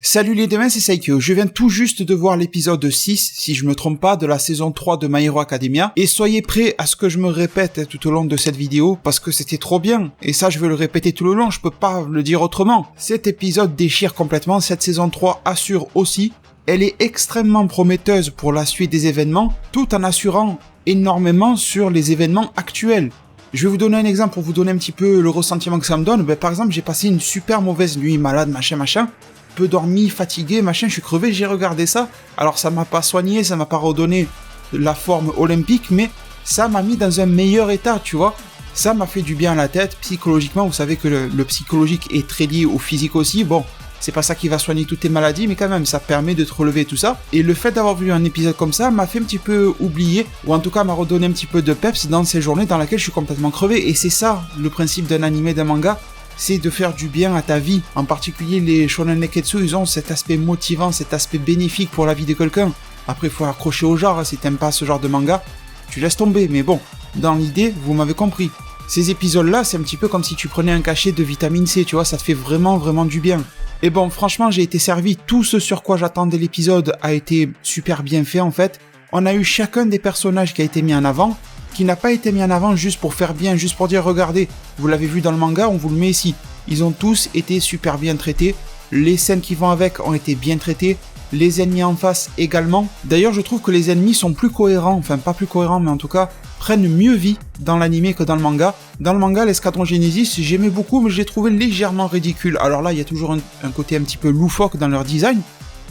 Salut les démons, c'est Saikyo. Je viens tout juste de voir l'épisode 6, si je me trompe pas, de la saison 3 de My Hero Academia. Et soyez prêts à ce que je me répète tout au long de cette vidéo, parce que c'était trop bien. Et ça, je vais le répéter tout le long, je peux pas le dire autrement. Cet épisode déchire complètement, cette saison 3 assure aussi. Elle est extrêmement prometteuse pour la suite des événements, tout en assurant énormément sur les événements actuels. Je vais vous donner un exemple pour vous donner un petit peu le ressentiment que ça me donne. Par exemple, j'ai passé une super mauvaise nuit, malade, machin. Peu dormi, fatigué, je suis crevé, j'ai regardé ça. Alors ça m'a pas soigné, ça m'a pas redonné la forme olympique, mais ça m'a mis dans un meilleur état, tu vois. Ça m'a fait du bien à la tête, psychologiquement, vous savez que le psychologique est très lié au physique aussi. Bon, c'est pas ça qui va soigner toutes tes maladies, mais quand même, ça permet de te relever tout ça. Et le fait d'avoir vu un épisode comme ça m'a fait un petit peu oublier, ou en tout cas m'a redonné un petit peu de peps dans ces journées dans lesquelles je suis complètement crevé. Et c'est ça, le principe d'un animé, d'un manga, c'est de faire du bien à ta vie. En particulier, les shonen neketsu, ils ont cet aspect motivant, cet aspect bénéfique pour la vie de quelqu'un. Après, il faut accrocher au genre, si t'aimes pas ce genre de manga, tu laisses tomber. Mais bon, dans l'idée, vous m'avez compris. Ces épisodes-là, c'est un petit peu comme si tu prenais un cachet de vitamine C, tu vois, ça te fait vraiment du bien. Et bon, franchement, j'ai été servi, tout ce sur quoi j'attendais l'épisode a été super bien fait en fait. On a eu chacun des personnages qui a été mis en avant, qui n'a pas été mis en avant juste pour faire bien, juste pour dire regardez, vous l'avez vu dans le manga, on vous le met ici. Ils ont tous été super bien traités, les scènes qui vont avec ont été bien traitées, les ennemis en face également. D'ailleurs, je trouve que les ennemis sont plus cohérents, enfin pas plus cohérents, mais en tout cas prennent mieux vie dans l'anime que dans le manga. Dans le manga, l'escadron Genesis, j'aimais beaucoup, mais je l'ai trouvé légèrement ridicule. Alors là, il y a toujours un côté un petit peu loufoque dans leur design,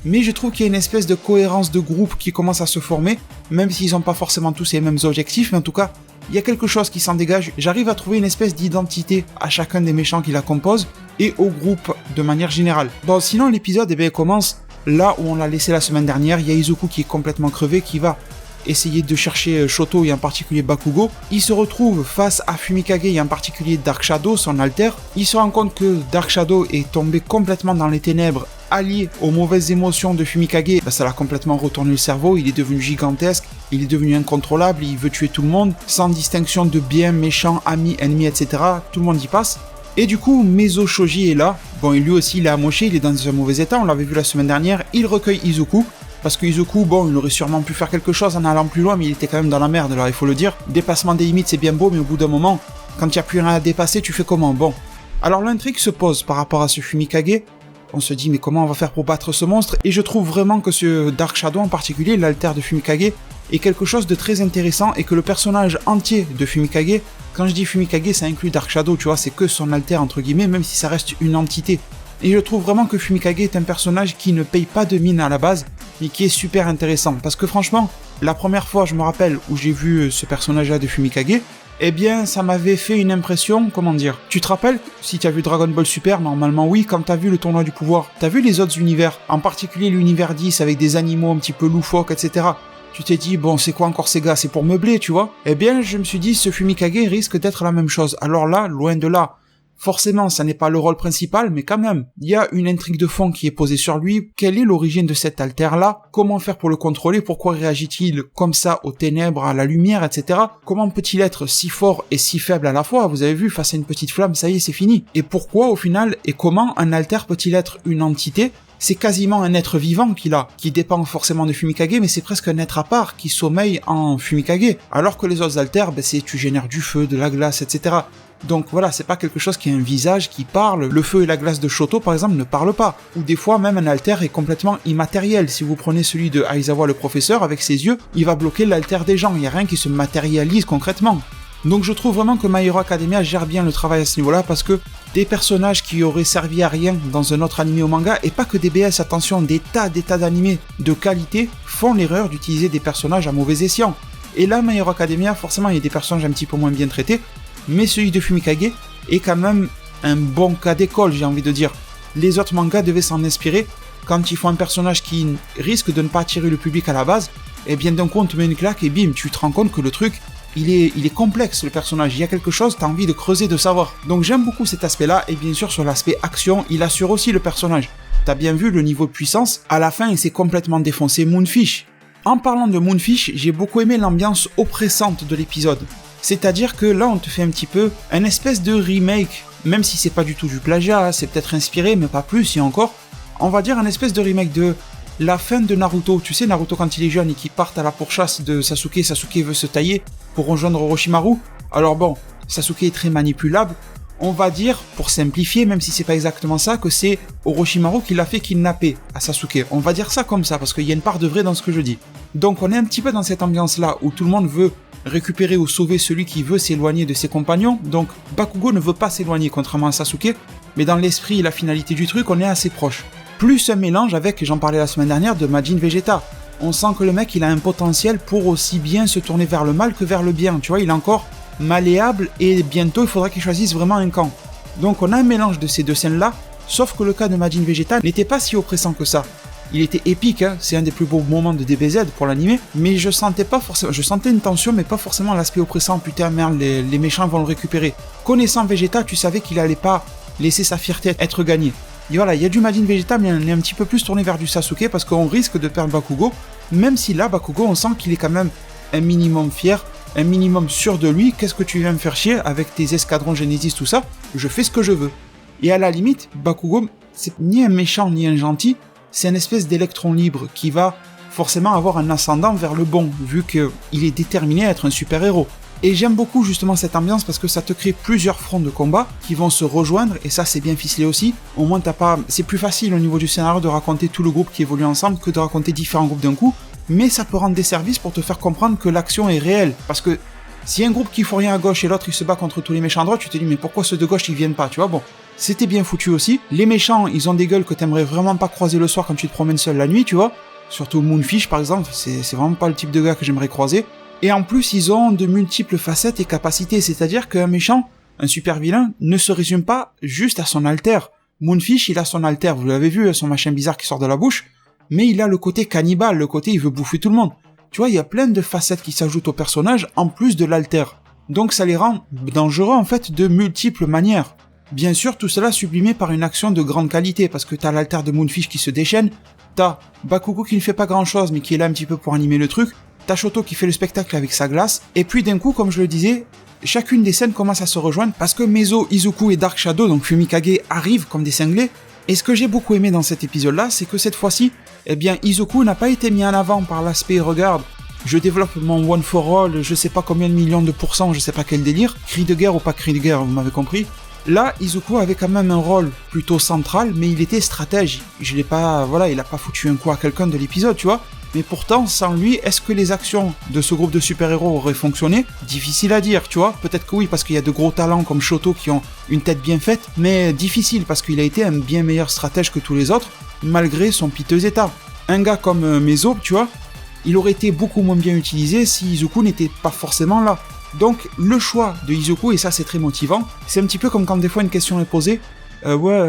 mais je trouve qu'il y a une espèce de cohérence de groupe qui commence à se former, même s'ils n'ont pas forcément tous les mêmes objectifs, mais en tout cas, il y a quelque chose qui s'en dégage. J'arrive à trouver une espèce d'identité à chacun des méchants qui la composent, et au groupe de manière générale. Bon, sinon l'épisode commence là où on l'a laissé la semaine dernière. Il y a Izuku qui est complètement crevé, qui va essayer de chercher Shoto et en particulier Bakugo. Il se retrouve face à Fumikage et en particulier Dark Shadow, son alter. Il se rend compte que Dark Shadow est tombé complètement dans les ténèbres, allié aux mauvaises émotions de Fumikage. Ça l'a complètement retourné le cerveau, il est devenu gigantesque, il est devenu incontrôlable, il veut tuer tout le monde, sans distinction de bien, méchant, ami, ennemi, etc. Tout le monde y passe. Et du coup, Mezo Shoji est là. Bon, lui aussi, il est amoché, il est dans un mauvais état, on l'avait vu la semaine dernière. Il recueille Izuku. Parce que Izuku, bon, il aurait sûrement pu faire quelque chose en allant plus loin, mais il était quand même dans la merde, là, il faut le dire. Dépassement des limites, c'est bien beau, mais au bout d'un moment, quand il n'y a plus rien à dépasser, tu fais comment? Bon. Alors l'intrigue se pose par rapport à ce Fumikage. On se dit, mais comment on va faire pour battre ce monstre? Et je trouve vraiment que ce Dark Shadow, en particulier, l'alter de Fumikage, est quelque chose de très intéressant, et que le personnage entier de Fumikage, quand je dis Fumikage, ça inclut Dark Shadow, tu vois, c'est que son alter, entre guillemets, même si ça reste une entité. Et je trouve vraiment que Fumikage est un personnage qui ne paye pas de mine à la base, mais qui est super intéressant. Parce que franchement, la première fois, je me rappelle, où j'ai vu ce personnage-là de Fumikage, eh bien, ça m'avait fait une impression, comment dire. Tu te rappelles, si tu as vu Dragon Ball Super, normalement oui, quand tu as vu le tournoi du pouvoir, tu as vu les autres univers, en particulier l'univers 10 avec des animaux un petit peu loufoques, etc. Tu t'es dit, bon, c'est quoi encore ces gars, c'est pour meubler, tu vois? Eh bien, je me suis dit, ce Fumikage risque d'être la même chose. Alors là, loin de là. Forcément, ça n'est pas le rôle principal, mais quand même, il y a une intrigue de fond qui est posée sur lui. Quelle est l'origine de cet alter-là? Comment faire pour le contrôler? Pourquoi réagit-il comme ça aux ténèbres, à la lumière, etc. Comment peut-il être si fort et si faible à la fois? Vous avez vu, face à une petite flamme, ça y est, c'est fini. Et pourquoi, au final, et comment un alter peut-il être une entité? C'est quasiment un être vivant qu'il a, qui dépend forcément de Fumikage, mais c'est presque un être à part qui sommeille en Fumikage. Alors que les autres alters, c'est tu génères du feu, de la glace, etc. Donc voilà, c'est pas quelque chose qui a un visage qui parle. Le feu et la glace de Shoto, par exemple, ne parlent pas. Ou des fois, même un alter est complètement immatériel. Si vous prenez celui de Aizawa le professeur, avec ses yeux, il va bloquer l'alter des gens. Il n'y a rien qui se matérialise concrètement. Donc je trouve vraiment que My Hero Academia gère bien le travail à ce niveau-là, parce que des personnages qui auraient servi à rien dans un autre animé ou manga, et pas que des BS, attention, des tas d'animés de qualité, font l'erreur d'utiliser des personnages à mauvais escient. Et là, My Hero Academia, forcément, il y a des personnages un petit peu moins bien traités, mais celui de Fumikage est quand même un bon cas d'école, j'ai envie de dire. Les autres mangas devaient s'en inspirer. Quand ils font un personnage qui risque de ne pas attirer le public à la base, et bien d'un coup on te met une claque et bim, tu te rends compte que le truc, il est complexe, le personnage, il y a quelque chose, t'as envie de creuser, de savoir. Donc j'aime beaucoup cet aspect-là, et bien sûr sur l'aspect action, il assure aussi le personnage. T'as bien vu le niveau de puissance, à la fin il s'est complètement défoncé Moonfish. En parlant de Moonfish, j'ai beaucoup aimé l'ambiance oppressante de l'épisode. C'est-à-dire que là, on te fait un petit peu un espèce de remake, même si c'est pas du tout du plagiat, c'est peut-être inspiré, mais pas plus, et encore, on va dire un espèce de remake de la fin de Naruto. Tu sais, Naruto quand il est jeune et qu'il part à la pourchasse de Sasuke, Sasuke veut se tailler pour rejoindre Orochimaru. Alors bon, Sasuke est très manipulable. On va dire, pour simplifier, même si c'est pas exactement ça, que c'est Orochimaru qui l'a fait kidnapper à Sasuke. On va dire ça comme ça, parce qu'il y a une part de vrai dans ce que je dis. Donc on est un petit peu dans cette ambiance-là, où tout le monde veut récupérer ou sauver celui qui veut s'éloigner de ses compagnons. Donc Bakugo ne veut pas s'éloigner, contrairement à Sasuke, mais dans l'esprit et la finalité du truc, on est assez proche. Plus un mélange avec, j'en parlais la semaine dernière, de Majin Vegeta. On sent que le mec, il a un potentiel pour aussi bien se tourner vers le mal que vers le bien. Tu vois, il est encore malléable et bientôt il faudra qu'il choisisse vraiment un camp. Donc on a un mélange de ces deux scènes-là, sauf que le cas de Majin Vegeta n'était pas si oppressant que ça. Il était épique, hein, c'est un des plus beaux moments de DBZ pour l'anime, mais je sentais une tension, mais pas forcément l'aspect oppressant, putain merde, les méchants vont le récupérer. Connaissant Vegeta, tu savais qu'il allait pas laisser sa fierté être gagnée. Et voilà, il y a du Majin Vegeta, mais on est un petit peu plus tourné vers du Sasuke, parce qu'on risque de perdre Bakugo, même si là, Bakugo, on sent qu'il est quand même un minimum fier, un minimum sûr de lui. Qu'est-ce que tu viens me faire chier avec tes escadrons Genesis, tout ça? Je fais ce que je veux. Et à la limite, Bakugo, c'est ni un méchant ni un gentil, c'est une espèce d'électron libre qui va forcément avoir un ascendant vers le bon, vu qu'il est déterminé à être un super-héros. Et j'aime beaucoup justement cette ambiance parce que ça te crée plusieurs fronts de combat qui vont se rejoindre, et ça c'est bien ficelé aussi. Au moins c'est plus facile au niveau du scénario de raconter tout le groupe qui évolue ensemble que de raconter différents groupes d'un coup, mais ça peut rendre des services pour te faire comprendre que l'action est réelle. Parce que si un groupe qui fout rien à gauche et l'autre il se bat contre tous les méchants à droite, tu te dis mais pourquoi ceux de gauche ils viennent pas, tu vois, bon. C'était bien foutu aussi. Les méchants, ils ont des gueules que t'aimerais vraiment pas croiser le soir quand tu te promènes seul la nuit, tu vois. Surtout Moonfish par exemple, c'est vraiment pas le type de gars que j'aimerais croiser. Et en plus, ils ont de multiples facettes et capacités, c'est-à-dire qu'un méchant, un super vilain, ne se résume pas juste à son alter. Moonfish, il a son alter, vous l'avez vu, son machin bizarre qui sort de la bouche, mais il a le côté cannibale, le côté il veut bouffer tout le monde. Tu vois, il y a plein de facettes qui s'ajoutent au personnage, en plus de l'alter. Donc ça les rend dangereux en fait de multiples manières. Bien sûr, tout cela sublimé par une action de grande qualité, parce que t'as l'alter de Moonfish qui se déchaîne, t'as Bakugo qui ne fait pas grand chose mais qui est là un petit peu pour animer le truc, t'as Shoto qui fait le spectacle avec sa glace, et puis d'un coup, comme je le disais, chacune des scènes commence à se rejoindre parce que Mezo, Izuku et Dark Shadow, donc Fumikage, arrivent comme des cinglés. Et ce que j'ai beaucoup aimé dans cet épisode-là, c'est que cette fois-ci, eh bien, Izuku n'a pas été mis en avant par l'aspect, regarde, je développe mon One for All, je sais pas combien de millions de pourcents, je sais pas quel délire, cri de guerre ou pas cri de guerre, vous m'avez compris. Là, Izuku avait quand même un rôle plutôt central, mais il était stratège. Il a pas foutu un coup à quelqu'un de l'épisode, tu vois. Mais pourtant, sans lui, est-ce que les actions de ce groupe de super-héros auraient fonctionné? Difficile à dire, tu vois. Peut-être que oui, parce qu'il y a de gros talents comme Shoto qui ont une tête bien faite, mais difficile parce qu'il a été un bien meilleur stratège que tous les autres, malgré son piteux état. Un gars comme Mezo, tu vois, il aurait été beaucoup moins bien utilisé si Izuku n'était pas forcément là. Donc, le choix de Izuku, et ça c'est très motivant, c'est un petit peu comme quand des fois une question est posée,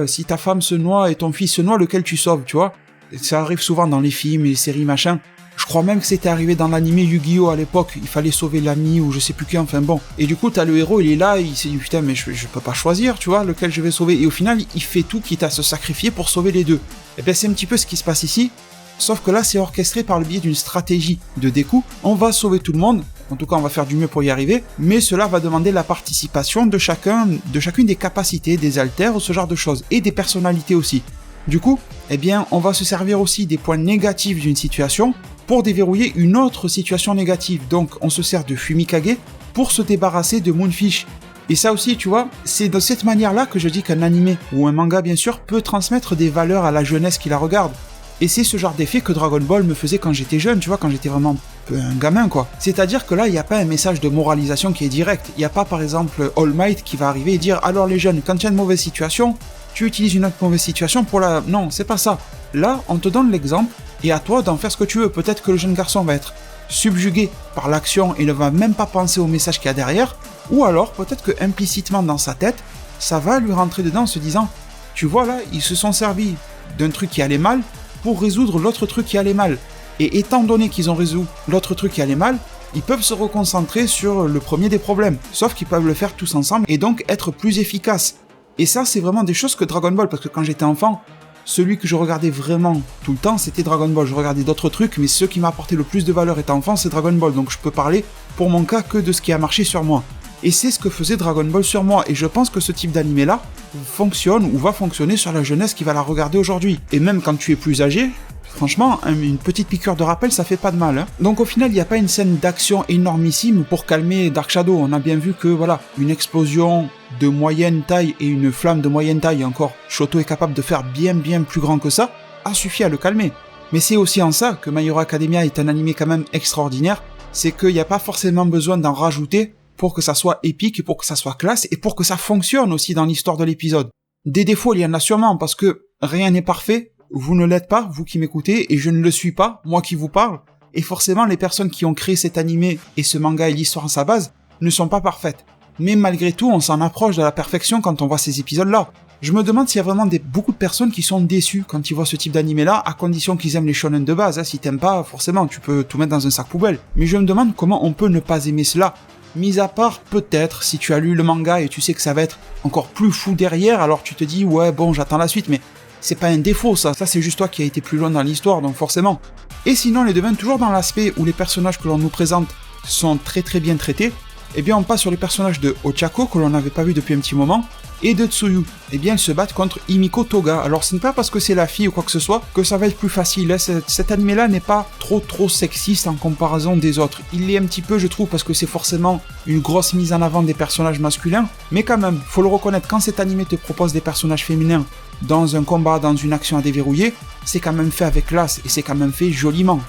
si ta femme se noie et ton fils se noie, lequel tu sauves, tu vois? Ça arrive souvent dans les films et les séries machin. Je crois même que c'était arrivé dans l'anime Yu-Gi-Oh à l'époque, il fallait sauver l'ami ou je sais plus qui, enfin bon. Et du coup, t'as le héros, il est là, il s'est dit putain mais je peux pas choisir, tu vois, lequel je vais sauver. Et au final, il fait tout quitte à se sacrifier pour sauver les deux. Et bien c'est un petit peu ce qui se passe ici, sauf que là c'est orchestré par le biais d'une stratégie de Deku. On va sauver tout le monde, en tout cas on va faire du mieux pour y arriver, mais cela va demander la participation de chacune des capacités, des alters ou ce genre de choses, et des personnalités aussi. Du coup, eh bien, on va se servir aussi des points négatifs d'une situation pour déverrouiller une autre situation négative. Donc, on se sert de Fumikage pour se débarrasser de Moonfish. Et ça aussi, tu vois, c'est de cette manière-là que je dis qu'un animé, ou un manga bien sûr, peut transmettre des valeurs à la jeunesse qui la regarde. Et c'est ce genre d'effet que Dragon Ball me faisait quand j'étais jeune, tu vois, quand j'étais vraiment un gamin, quoi. C'est-à-dire que là, il n'y a pas un message de moralisation qui est direct. Il n'y a pas, par exemple, All Might qui va arriver et dire « Alors les jeunes, quand il y a une mauvaise situation, tu utilises une autre mauvaise situation pour la... » Non, c'est pas ça. Là, on te donne l'exemple, et à toi d'en faire ce que tu veux. Peut-être que le jeune garçon va être subjugué par l'action et ne va même pas penser au message qu'il y a derrière, ou alors, peut-être que implicitement dans sa tête, ça va lui rentrer dedans en se disant « Tu vois là, ils se sont servis d'un truc qui allait mal, pour résoudre l'autre truc qui allait mal. Et étant donné qu'ils ont résolu l'autre truc qui allait mal, ils peuvent se reconcentrer sur le premier des problèmes. Sauf qu'ils peuvent le faire tous ensemble et donc être plus efficaces. Et ça, c'est vraiment des choses que Dragon Ball, parce que quand j'étais enfant, celui que je regardais vraiment tout le temps, c'était Dragon Ball. Je regardais d'autres trucs, mais ce qui m'a apporté le plus de valeur étant enfant, c'est Dragon Ball. Donc je peux parler, pour mon cas, que de ce qui a marché sur moi. Et c'est ce que faisait Dragon Ball sur moi. Et je pense que ce type d'animé-là fonctionne ou va fonctionner sur la jeunesse qui va la regarder aujourd'hui. Et même quand tu es plus âgé, franchement, une petite piqûre de rappel, ça fait pas de mal. Donc au final, il n'y a pas une scène d'action énormissime pour calmer Dark Shadow. On a bien vu que voilà, une explosion de moyenne taille et une flamme de moyenne taille, encore, Shoto est capable de faire bien plus grand que ça, a suffi à le calmer. Mais c'est aussi en ça que My Hero Academia est un animé quand même extraordinaire, c'est qu'il n'y a pas forcément besoin d'en rajouter pour que ça soit épique, pour que ça soit classe, et pour que ça fonctionne aussi dans l'histoire de l'épisode. Des défauts, il y en a sûrement, parce que rien n'est parfait, vous ne l'êtes pas, vous qui m'écoutez, et je ne le suis pas, moi qui vous parle, et forcément les personnes qui ont créé cet animé et ce manga et l'histoire à sa base ne sont pas parfaites. Mais malgré tout, on s'en approche de la perfection quand on voit ces épisodes-là. Je me demande s'il y a vraiment beaucoup de personnes qui sont déçues quand ils voient ce type d'animé-là, à condition qu'ils aiment les shonen de base. Si t'aimes pas, forcément, tu peux tout mettre dans un sac poubelle. Mais je me demande comment on peut ne pas aimer cela. Mis à part, peut-être, si tu as lu le manga et tu sais que ça va être encore plus fou derrière, alors tu te dis, ouais, bon, j'attends la suite, mais c'est pas un défaut, ça c'est juste toi qui as été plus loin dans l'histoire, donc forcément. Et sinon, les devins, toujours dans l'aspect où les personnages que l'on nous présente sont très bien traités, eh bien on passe sur les personnages de Ochako, que l'on n'avait pas vu depuis un petit moment, et de Tsuyu. Eh bien, ils se battent contre Himiko Toga. Alors, ce n'est pas parce que c'est la fille ou quoi que ce soit que ça va être plus facile. Cet anime-là n'est pas trop sexiste en comparaison des autres. Il l'est un petit peu, je trouve, parce que c'est forcément une grosse mise en avant des personnages masculins. Mais quand même, faut le reconnaître, quand cet anime te propose des personnages féminins dans un combat, dans une action à déverrouiller, c'est quand même fait avec classe et c'est quand même fait joliment.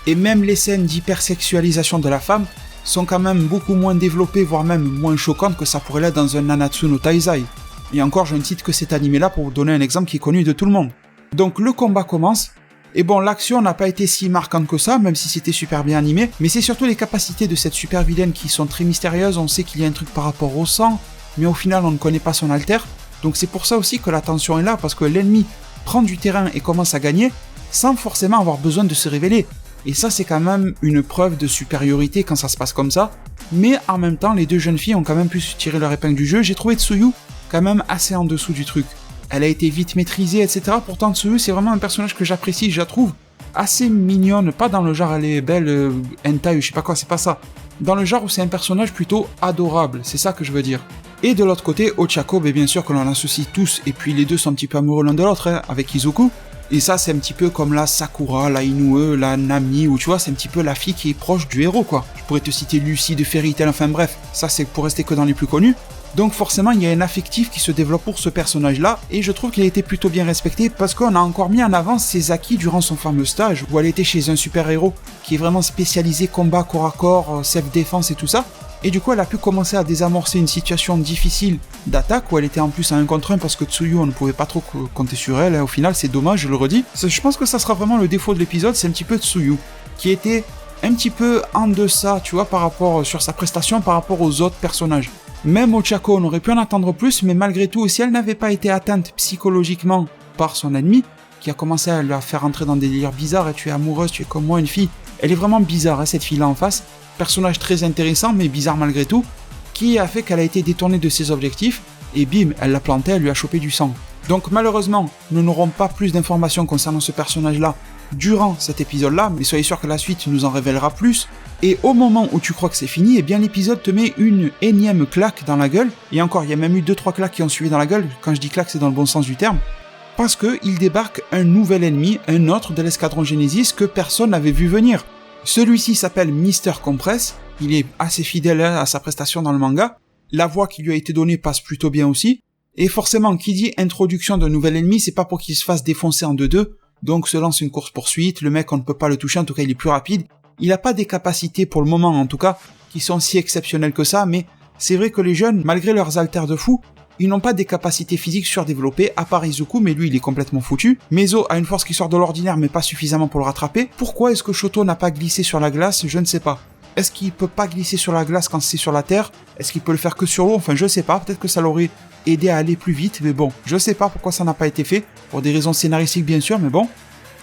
Et même les scènes d'hypersexualisation de la femme sont quand même beaucoup moins développées, voire même moins choquantes que ça pourrait l'être dans un Nanatsu no Taizai. Et encore, je ne cite que cet anime-là pour vous donner un exemple qui est connu de tout le monde. Donc le combat commence, et bon, l'action n'a pas été si marquante que ça, même si c'était super bien animé, mais c'est surtout les capacités de cette super vilaine qui sont très mystérieuses. On sait qu'il y a un truc par rapport au sang, mais au final on ne connaît pas son alter, donc c'est pour ça aussi que la tension est là, parce que l'ennemi prend du terrain et commence à gagner, sans forcément avoir besoin de se révéler. Et ça, c'est quand même une preuve de supériorité quand ça se passe comme ça. Mais en même temps, les deux jeunes filles ont quand même pu tirer leur épingle du jeu. J'ai trouvé Tsuyu quand même assez en dessous du truc. Elle a été vite maîtrisée, etc. Pourtant, Tsuyu, c'est vraiment un personnage que j'apprécie, je la trouve assez mignonne. Pas dans le genre, elle est belle, hentai ou je sais pas quoi, c'est pas ça. Dans le genre où c'est un personnage plutôt adorable, c'est ça que je veux dire. Et de l'autre côté, Ochako, bien sûr que l'on associe tous, et puis les deux sont un petit peu amoureux l'un de l'autre, hein, avec Izuku. Et ça, c'est un petit peu comme la Sakura, la Inoue, la Nami, ou tu vois, c'est un petit peu la fille qui est proche du héros, quoi. Je pourrais te citer Lucie de Fairy Tail, enfin bref, ça c'est pour rester que dans les plus connus. Donc forcément, il y a un affectif qui se développe pour ce personnage-là, et je trouve qu'il a été plutôt bien respecté, parce qu'on a encore mis en avant ses acquis durant son fameux stage, où elle était chez un super-héros qui est vraiment spécialisé combat corps à corps, self-défense et tout ça. Et du coup, elle a pu commencer à désamorcer une situation difficile d'attaque, où elle était en plus à 1 contre 1, parce que Tsuyu, on ne pouvait pas trop compter sur elle, hein. Au final, c'est dommage, je le redis. Je pense que ça sera vraiment le défaut de l'épisode, c'est un petit peu Tsuyu, qui était un petit peu en deçà, tu vois, par rapport, sur sa prestation, par rapport aux autres personnages. Même Ochako, on aurait pu en attendre plus, mais malgré tout, si elle n'avait pas été atteinte psychologiquement par son ennemi, qui a commencé à la faire entrer dans des délires bizarres, et tu es amoureuse, tu es comme moi, une fille, elle est vraiment bizarre, hein, cette fille-là en face. Personnage très intéressant, mais bizarre malgré tout, qui a fait qu'elle a été détournée de ses objectifs, et bim, elle l'a planté, elle lui a chopé du sang. Donc malheureusement, nous n'aurons pas plus d'informations concernant ce personnage-là durant cet épisode-là, mais soyez sûr que la suite nous en révélera plus. Et au moment où tu crois que c'est fini, eh bien l'épisode te met une énième claque dans la gueule, et encore, il y a même eu 2-3 claques qui ont suivi dans la gueule, quand je dis claque, c'est dans le bon sens du terme, parce qu'il débarque un nouvel ennemi, un autre de l'escadron Genesis que personne n'avait vu venir. Celui-ci s'appelle Mr. Compress, il est assez fidèle à sa prestation dans le manga, la voix qui lui a été donnée passe plutôt bien aussi, et forcément, qui dit introduction d'un nouvel ennemi, c'est pas pour qu'il se fasse défoncer en 2-2, donc se lance une course-poursuite, le mec on ne peut pas le toucher, en tout cas il est plus rapide, il a pas des capacités pour le moment en tout cas, qui sont si exceptionnelles que ça, mais c'est vrai que les jeunes, malgré leurs alters de fou, ils n'ont pas des capacités physiques surdéveloppées, à part Izuku, mais lui il est complètement foutu. Mezo a une force qui sort de l'ordinaire, mais pas suffisamment pour le rattraper. Pourquoi est-ce que Shoto n'a pas glissé sur la glace? Je ne sais pas. Est-ce qu'il peut pas glisser sur la glace quand c'est sur la terre? Est-ce qu'il peut le faire que sur l'eau? Enfin, je sais pas, peut-être que ça l'aurait aidé à aller plus vite, mais bon, je sais pas pourquoi ça n'a pas été fait, pour des raisons scénaristiques bien sûr, mais bon.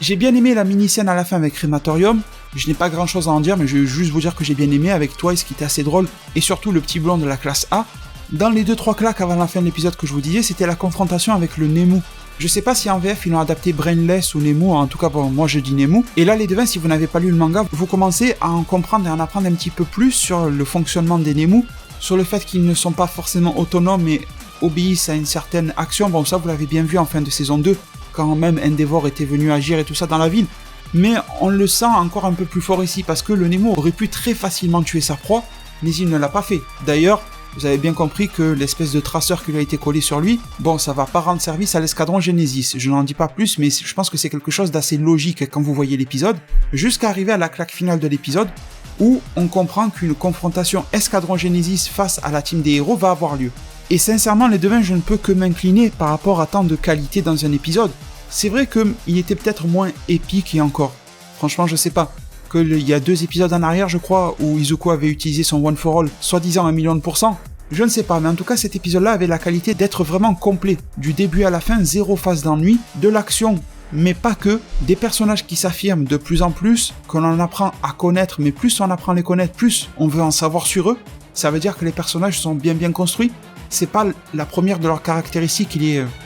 J'ai bien aimé la mini-scène à la fin avec Crématorium, je n'ai pas grand-chose à en dire, mais je vais juste vous dire que j'ai bien aimé avec Twice qui était assez drôle, et surtout le petit blond de la classe A. Dans les 2-3 claques avant la fin de l'épisode que je vous disais, c'était la confrontation avec le Nemu. Je sais pas si en VF ils l'ont adapté Brainless ou Nemu, en tout cas bon, moi je dis Nemu. Et là les devins, si vous n'avez pas lu le manga, vous commencez à en comprendre et à en apprendre un petit peu plus sur le fonctionnement des Nemu, sur le fait qu'ils ne sont pas forcément autonomes, mais obéissent à une certaine action. Bon, ça vous l'avez bien vu en fin de saison 2, quand même Endeavor était venu agir et tout ça dans la ville. Mais on le sent encore un peu plus fort ici, parce que le Nemo aurait pu très facilement tuer sa proie, mais il ne l'a pas fait. D'ailleurs, vous avez bien compris que l'espèce de traceur qui lui a été collé sur lui, bon, ça va pas rendre service à l'escadron Genesis. Je n'en dis pas plus, mais je pense que c'est quelque chose d'assez logique quand vous voyez l'épisode, jusqu'à arriver à la claque finale de l'épisode, où on comprend qu'une confrontation escadron Genesis face à la team des héros va avoir lieu. Et sincèrement, les devins, je ne peux que m'incliner par rapport à tant de qualité dans un épisode. C'est vrai qu'il était peut-être moins épique et encore. Franchement, je sais pas. Il y a 2 épisodes en arrière, je crois, où Izuku avait utilisé son One for All, soi-disant 1 000 000%. Je ne sais pas, mais en tout cas, cet épisode-là avait la qualité d'être vraiment complet. Du début à la fin, 0 phase d'ennui, de l'action, mais pas que, des personnages qui s'affirment de plus en plus, qu'on en apprend à connaître, mais plus on apprend à les connaître, plus on veut en savoir sur eux. Ça veut dire que les personnages sont bien construits. C'est pas la première de leurs caractéristiques qui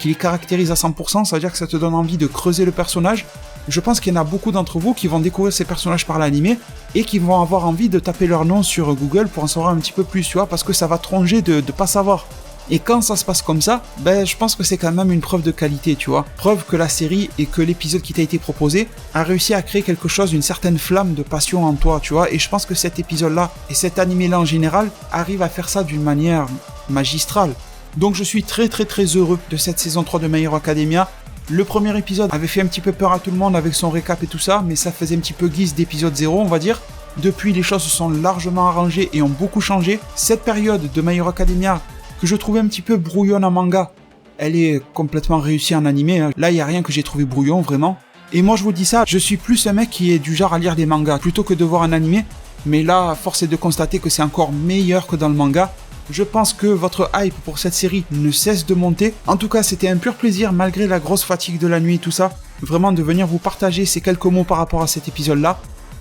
les caractérise à 100%, ça veut dire que ça te donne envie de creuser le personnage. Je pense qu'il y en a beaucoup d'entre vous qui vont découvrir ces personnages par l'animé et qui vont avoir envie de taper leur nom sur Google pour en savoir un petit peu plus, tu vois, parce que ça va te ronger de pas savoir. Et quand ça se passe comme ça, je pense que c'est quand même une preuve de qualité, tu vois. Preuve que la série et que l'épisode qui t'a été proposé a réussi à créer quelque chose, une certaine flamme de passion en toi, tu vois. Et je pense que cet épisode-là et cet animé-là en général arrivent à faire ça d'une manière magistrale. Donc je suis très heureux de cette saison 3 de My Hero Academia. Le premier épisode avait fait un petit peu peur à tout le monde avec son récap et tout ça, mais ça faisait un petit peu guise d'épisode 0, on va dire. Depuis, les choses se sont largement arrangées et ont beaucoup changé. Cette période de My Hero Academia, que je trouvais un petit peu brouillonne en manga, elle est complètement réussie en animé. Là, il n'y a rien que j'ai trouvé brouillon, vraiment. Et moi, je vous dis ça, je suis plus un mec qui est du genre à lire des mangas, plutôt que de voir un animé. Mais là, force est de constater que c'est encore meilleur que dans le manga. Je pense que votre hype pour cette série ne cesse de monter. En tout cas, c'était un pur plaisir, malgré la grosse fatigue de la nuit et tout ça, vraiment de venir vous partager ces quelques mots par rapport à cet épisode-là.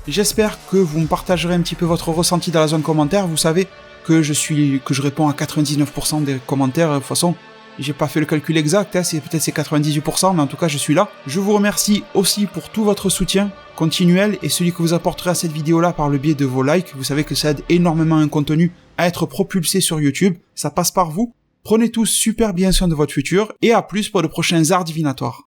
J'espère que vous me partagerez un petit peu votre ressenti dans la zone commentaire. Vous savez que je réponds à 99% des commentaires. De toute façon, j'ai pas fait le calcul exact, peut-être c'est 98%, mais en tout cas, je suis là. Je vous remercie aussi pour tout votre soutien continuel et celui que vous apporterez à cette vidéo-là par le biais de vos likes. Vous savez que ça aide énormément un contenu à être propulsé sur YouTube. Ça passe par vous. Prenez tous super bien soin de votre futur et à plus pour de prochains arts divinatoires.